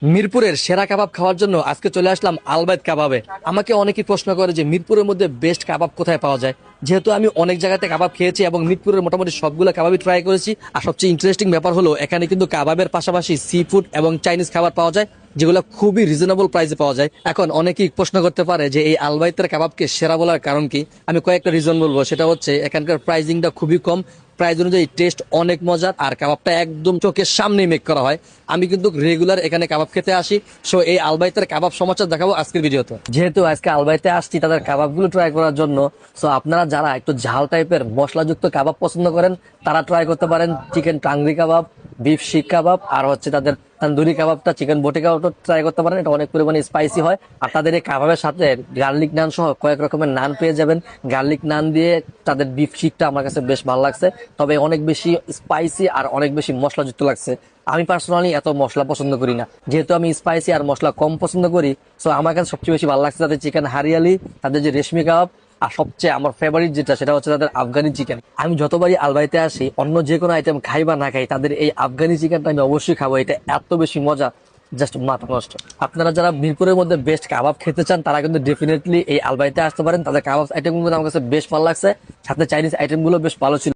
মিরপুরের সেরা কাবাব খাওয়ার জন্য আজকে চলে আসলাম আলবাইত কাবাবে। আমাকে অনেকেই প্রশ্ন করে যে মিরপুরের মধ্যে বেস্ট কাবাব কোথায় পাওয়া যায়। যেহেতু আমি অনেক জায়গাতে কাবাব খেয়েছি এবং মিরপুরের মোটামুটি সবগুলো কাবাবই ট্রাই করেছি, আর সবচেয়ে ইন্টারেস্টিং ব্যাপার হলো এখানে কিন্তু কাবাবের পাশাপাশি সি ফুড এবং চাইনিজ খাবার পাওয়া যায়, যেগুলো খুবই রিজনেবল প্রাইসে পাওয়া যায়। এখন অনেকেই প্রশ্ন করতে পারে যে এই আলবাইতের কাবাবকে সেরা বলার কারণ কি। আমি কয়েকটা রিজন বলবো। সেটা হচ্ছে এখানকার প্রাইসিংটা খুবই কম, প্রাইস অনুযায়ী টেস্ট অনেক মজার, আর কাবাবটা একদম চোখের সামনেই মেক করা হয়। আমি কিন্তু রেগুলার এখানে কাবাব খেতে আসি। সো এই আলবাইতের কাবাব সমাচার দেখাবো আজকের ভিডিওতে। যেহেতু আজকে আলবাইতে আসছি তাদের কাবাবগুলো ট্রাই করার জন্য, সো আপনারা যারা একটু ঝাল টাইপের মশলাযুক্ত কাবাব পছন্দ করেন তারা ট্রাই করতে পারেন চিকেন টাংরি কাবাব, বিফ শিক কাবাব, আর হচ্ছে তাদের তন্দুরি কাবাবটা, চিকেন বটি কাবাবটা ট্রাই করতে পারেন। এটা অনেক পরিমাণে স্পাইসি হয়, আর তাদের এই কাবাবের সাথে গার্লিক নান সহ কয়েক রকমের নান পেয়ে যাবেন। গার্লিক নান দিয়ে তাদের বিফ শিকটা আমার কাছে বেশ ভালো লাগছে, তবে অনেক বেশি স্পাইসি আর অনেক বেশি মশলাযুক্ত লাগছে। আমি পার্সোনালি এত মশলা পছন্দ করি না, যেহেতু আমি স্পাইসি আর মশলা কম পছন্দ করি। সো আমার কাছে সবচেয়ে বেশি ভালো লাগছে তাদের চিকেন হারিয়ালি, তাদের যে রেশমি কাবাব, আর সবচেয়ে আমার ফেভারিট যেটা সেটা হচ্ছে তাদের আফগানি চিকেন। আমি যতবারই আলবাইতে আসি, অন্য যে কোনো আইটেম খাই বা না খাই, তাদের এই আফগানি চিকেনটা আমি অবশ্যই খাবো। এটা এত বেশি মজা, জাস্ট মাথা নষ্ট। আপনারা যারা মিরপুরের মধ্যে বেস্ট কাবাব খেতে চান তারা কিন্তু ডেফিনেটলি এই আলবাইতে আসতে পারেন। তাদের কাবাব আইটেম গুলো আমার কাছে বেশ ভালো লাগছে, সাথে চাইনিজ আইটেম গুলো বেশ ভালো ছিল।